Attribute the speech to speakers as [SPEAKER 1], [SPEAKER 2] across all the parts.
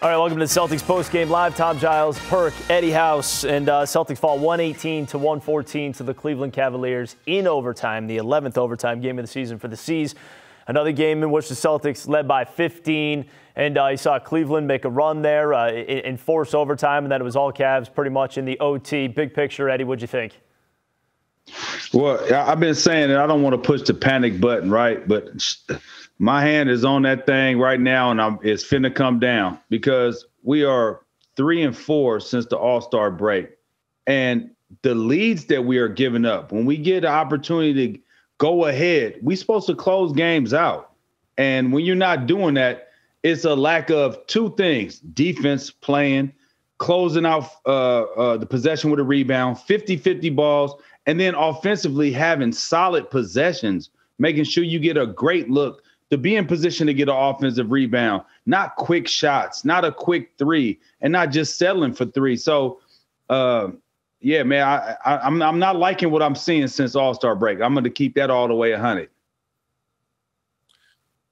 [SPEAKER 1] All right, welcome to the Celtics postgame live. Tom Giles, Perk, Eddie House, and Celtics fall 118-114 to the Cleveland Cavaliers in overtime, the 11th overtime game of the season for the C's. Another game in which the Celtics led by 15, and you saw Cleveland make a run there in forced overtime, and then it was all Cavs pretty much in the OT. Big picture, Eddie, what'd you think?
[SPEAKER 2] Well, I've been saying that I don't want to push the panic button, right? But my hand is on that thing right now, and it's finna come down because we are 3-4 since the All-Star break. And the leads that we are giving up, when we get an opportunity to go ahead, we're supposed to close games out. And when you're not doing that, it's a lack of two things: defense playing, closing out the possession with a rebound, 50-50 balls, and then offensively having solid possessions, making sure you get a great look to be in position to get an offensive rebound, not quick shots, not a quick three, and not just settling for three. So, yeah, man, I'm not liking what I'm seeing since All-Star break. I'm going to keep that all the way 100.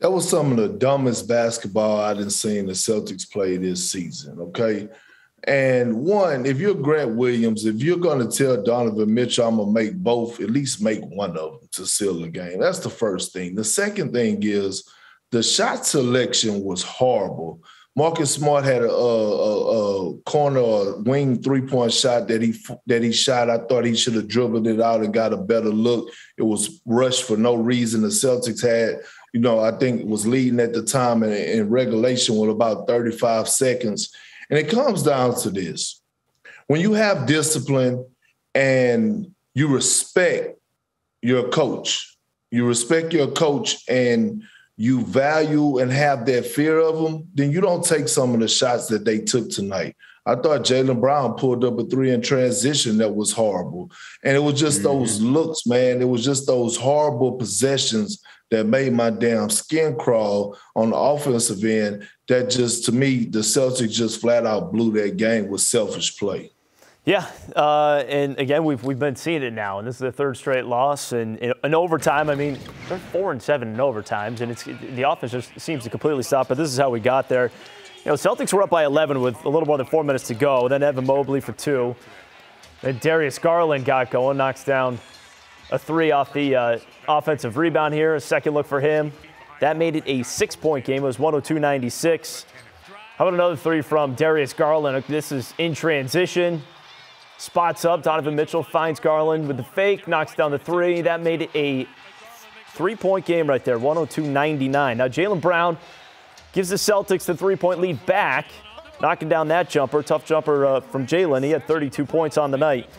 [SPEAKER 3] That was some of the dumbest basketball I done seen the Celtics play this season, okay? And one, if you're Grant Williams, if you're going to tell Donovan Mitchell, I'm going to make both, at least make one of them to seal the game. That's the first thing. The second thing is the shot selection was horrible. Marcus Smart had a corner or wing three-point shot that he shot. I thought he should have dribbled it out and got a better look. It was rushed for no reason. The Celtics had, I think it was leading at the time in regulation with about 35 seconds. And it comes down to this. When you have discipline and you respect your coach and you value and have that fear of them, then you don't take some of the shots that they took tonight. I thought Jaylen Brown pulled up a three in transition that was horrible. And it was just those looks, man. It was just those horrible possessions that made my damn skin crawl on the offensive end. That just, to me, the Celtics just flat out blew that game with selfish play.
[SPEAKER 1] Yeah, and again, we've been seeing it now, and this is the third straight loss. And in overtime, I mean, they're 4-7 in overtimes, and the offense just seems to completely stop. But this is how we got there. Celtics were up by 11 with a little more than 4 minutes to go. Then Evan Mobley for 2. Then Darius Garland got going, knocks down a 3 off the offensive rebound here. A second look for him. That made it a 6-point game. It was 102-96. How about another 3 from Darius Garland? This is in transition. Spots up. Donovan Mitchell finds Garland with the fake, knocks down the 3. That made it a 3-point game right there, 102-99. Now Jaylen Brown gives the Celtics the 3-point lead back, knocking down that jumper. Tough jumper from Jaylen. He had 32 points on the night.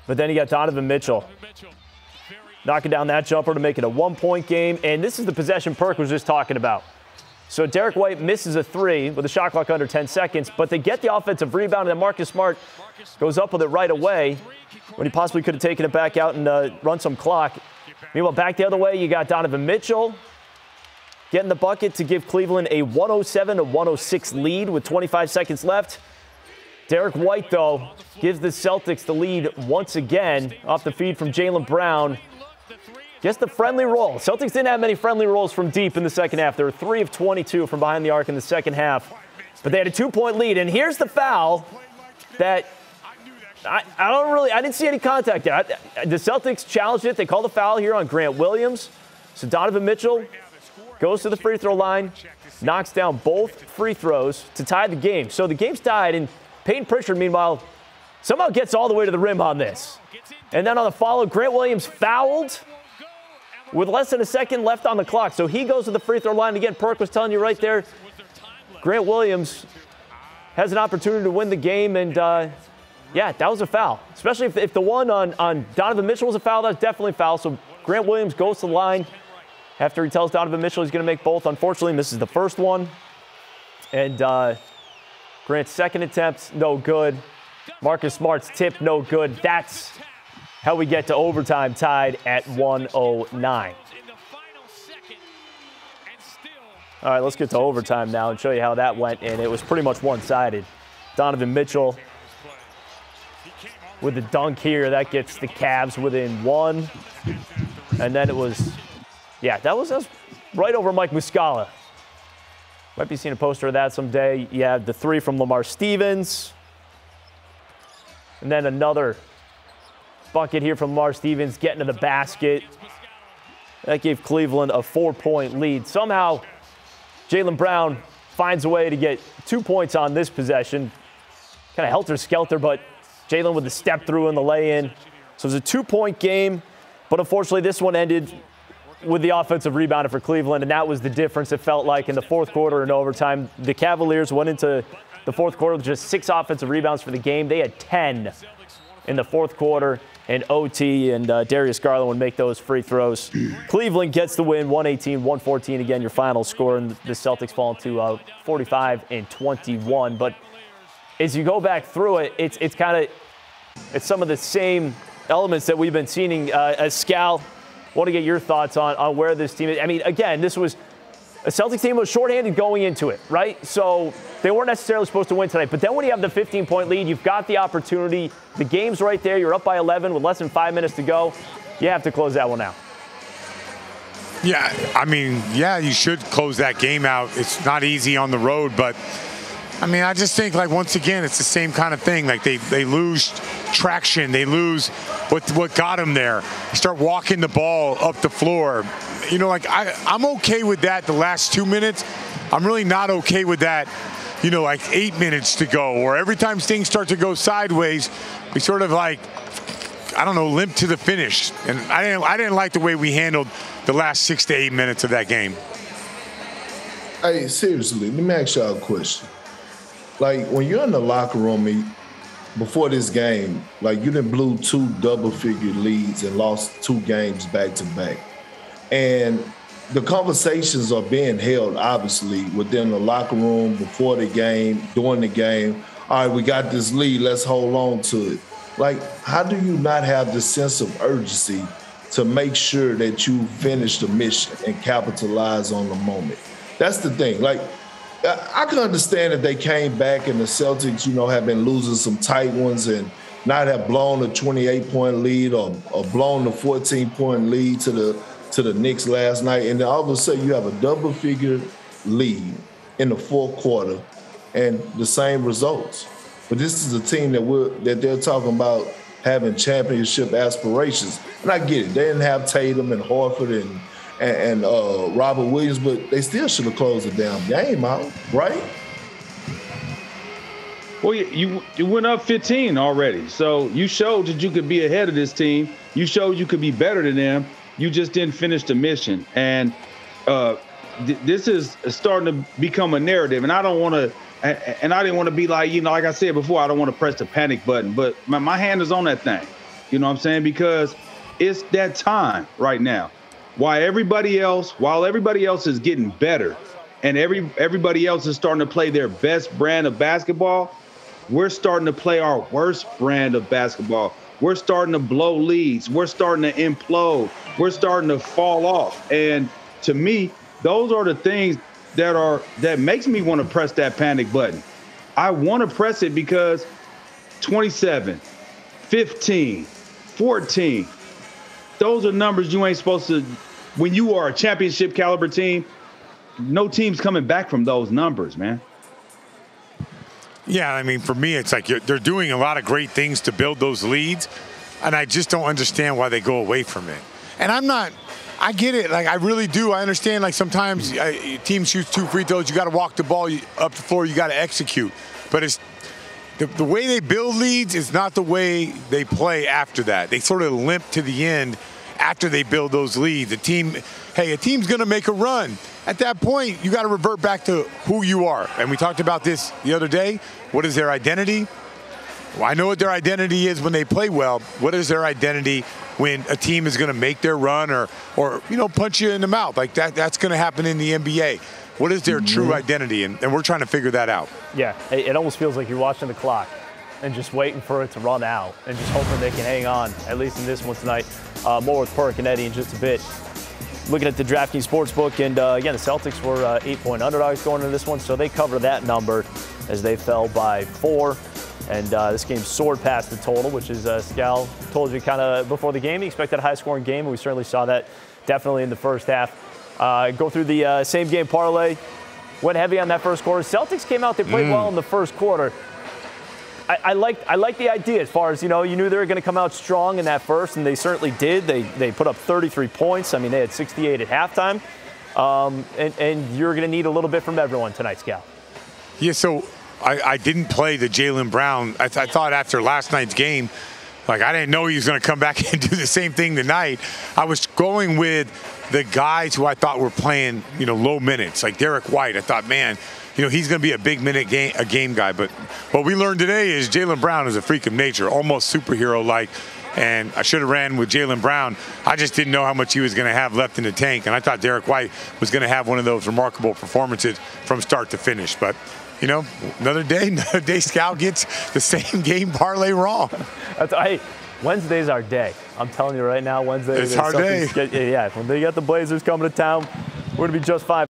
[SPEAKER 1] But then you got Donovan Mitchell knocking down that jumper to make it a 1-point game. And this is the possession Perk was just talking about. So Derek White misses a 3 with a shot clock under 10 seconds, but they get the offensive rebound, and then Marcus Smart goes up with it right away when he possibly could have taken it back out and run some clock. Meanwhile, back the other way, you got Donovan Mitchell getting the bucket to give Cleveland a 107-106 lead with 25 seconds left. Derek White, though, gives the Celtics the lead once again off the feed from Jaylen Brown. Just the friendly roll. Celtics didn't have many friendly rolls from deep in the second half. They were 3 of 22 from behind the arc in the second half. But they had a 2-point lead. And here's the foul that I didn't see any contact there. The Celtics challenged it. They called a foul here on Grant Williams. So Donovan Mitchell goes to the free throw line, knocks down both free throws to tie the game. So the game's tied, and Peyton Pritchard, meanwhile, somehow gets all the way to the rim on this. And then on the follow, Grant Williams fouled with less than a second left on the clock. So he goes to the free throw line. Again, Perk was telling you right there, Grant Williams has an opportunity to win the game. And, yeah, that was a foul. Especially if the one on Donovan Mitchell was a foul, that's definitely a foul. So Grant Williams goes to the line after he tells Donovan Mitchell he's going to make both. Unfortunately, misses the first one. And Grant's second attempt, no good. Marcus Smart's tip, no good. That's how we get to overtime, tied at 109. All right, let's get to overtime now and show you how that went, and it was pretty much one-sided. Donovan Mitchell with the dunk here. That gets the Cavs within 1. And then it was, yeah, that was right over Mike Muscala. Might be seeing a poster of that someday. You had the 3 from Lamar Stevens. And then another bucket here from Lamar Stevens getting to the basket. That gave Cleveland a 4-point lead. Somehow, Jaylen Brown finds a way to get 2 points on this possession. Kind of helter-skelter, but Jaylen with the step through and the lay-in. So it was a 2-point game, but unfortunately this one ended with the offensive rebound for Cleveland, and that was the difference, it felt like, in the fourth quarter and overtime. The Cavaliers went into the fourth quarter with just 6 offensive rebounds for the game. They had 10 in the fourth quarter, and OT, and Darius Garland would make those free throws. Cleveland gets the win, 118-114. Again, your final score, and the Celtics fall to 45-21. But as you go back through it, it's some of the same elements that we've been seeing. As Scal, want to get your thoughts on where this team is. I mean, again, this was a Celtics team was shorthanded going into it, right? So they weren't necessarily supposed to win tonight. But then when you have the 15-point lead, you've got the opportunity. The game's right there. You're up by 11 with less than 5 minutes to go. You have to close that one out.
[SPEAKER 4] Yeah, I mean, yeah, you should close that game out. It's not easy on the road, but I mean, I just think, like, once again, it's the same kind of thing. Like, they lose traction. They lose what got them there. You start walking the ball up the floor. You know, like, I'm okay with that the last 2 minutes. I'm really not okay with that, you know, like 8 minutes to go. Or every time things start to go sideways, we sort of, like, I don't know, limp to the finish. And I didn't like the way we handled the last 6 to 8 minutes of that game.
[SPEAKER 3] Hey, seriously, let me ask y'all a question. Like, when you're in the locker room before this game, like, you done blew 2 double-figure leads and lost 2 games back-to-back. And the conversations are being held, obviously, within the locker room, before the game, during the game. All right, we got this lead. Let's hold on to it. Like, how do you not have the sense of urgency to make sure that you finish the mission and capitalize on the moment? That's the thing. Like, I can understand if they came back and the Celtics, you know, have been losing some tight ones and not have blown a 28-point lead or blown the 14-point lead to the Knicks last night, and then all of a sudden you have a double-figure lead in the fourth quarter and the same results. But this is a team that they're talking about having championship aspirations, and I get it. They didn't have Tatum and Horford and Robert Williams, but they still should have closed the damn game out, right?
[SPEAKER 2] Well, you went up 15 already, so you showed that you could be ahead of this team. You showed you could be better than them. You just didn't finish the mission, and this is starting to become a narrative. And I don't want to, and I didn't want to be like, you know, like I said before, I don't want to press the panic button, but my hand is on that thing. You know what I'm saying? Because it's that time right now. While everybody else is getting better, and everybody else is starting to play their best brand of basketball, we're starting to play our worst brand of basketball. We're starting to blow leads. We're starting to implode. We're starting to fall off. And to me, those are the things that makes me want to press that panic button. I want to press it because 27, 15, 14, those are numbers you ain't supposed to. When you are a championship caliber team, no team's coming back from those numbers, man.
[SPEAKER 4] Yeah, I mean, for me, it's like they're doing a lot of great things to build those leads, and I just don't understand why they go away from it. And I get it. Like, I really do. I understand, like, sometimes teams shoot 2 free throws. You got to walk the ball up the floor. You got to execute. But it's the way they build leads is not the way they play after that. They sort of limp to the end after they build those leads. A team's going to make a run. At that point, you got to revert back to who you are. And we talked about this the other day. What is their identity? Well, I know what their identity is when they play well. What is their identity when a team is going to make their run or you know, punch you in the mouth? Like that's going to happen in the NBA. What is their true identity? And we're trying to figure that out.
[SPEAKER 1] Yeah, it almost feels like you're watching the clock and just waiting for it to run out and just hoping they can hang on, at least in this one tonight. More with Perk and Eddie in just a bit. Looking at the DraftKings Sportsbook, and again, the Celtics were 8-point underdogs going into this one, so they cover that number as they fell by 4. And this game soared past the total, which is, Scal told you kind of before the game, he expected a high-scoring game, and we certainly saw that definitely in the first half. Go through the same game parlay. went heavy on that first quarter. Celtics came out, they played well in the first quarter. I like the idea as far as, you knew they were going to come out strong in that first, and they certainly did. They put up 33 points. I mean, they had 68 at halftime. And you're going to need a little bit from everyone tonight, Scal.
[SPEAKER 4] Yeah, so I didn't play the Jaylen Brown. I thought after last night's game, I didn't know he was going to come back and do the same thing tonight. I was going with the guys who I thought were playing, low minutes, like Derek White. I thought, man, he's going to be a big minute game guy. But what we learned today is Jaylen Brown is a freak of nature, almost superhero-like. And I should have ran with Jaylen Brown. I just didn't know how much he was going to have left in the tank. And I thought Derek White was going to have one of those remarkable performances from start to finish. But, another day, Scal gets the same game parlay wrong.
[SPEAKER 1] Hey, Wednesday's our day. I'm telling you right now, Wednesday.
[SPEAKER 4] It's our day.
[SPEAKER 1] Yeah, when they got the Blazers coming to town, we're going to be just fine.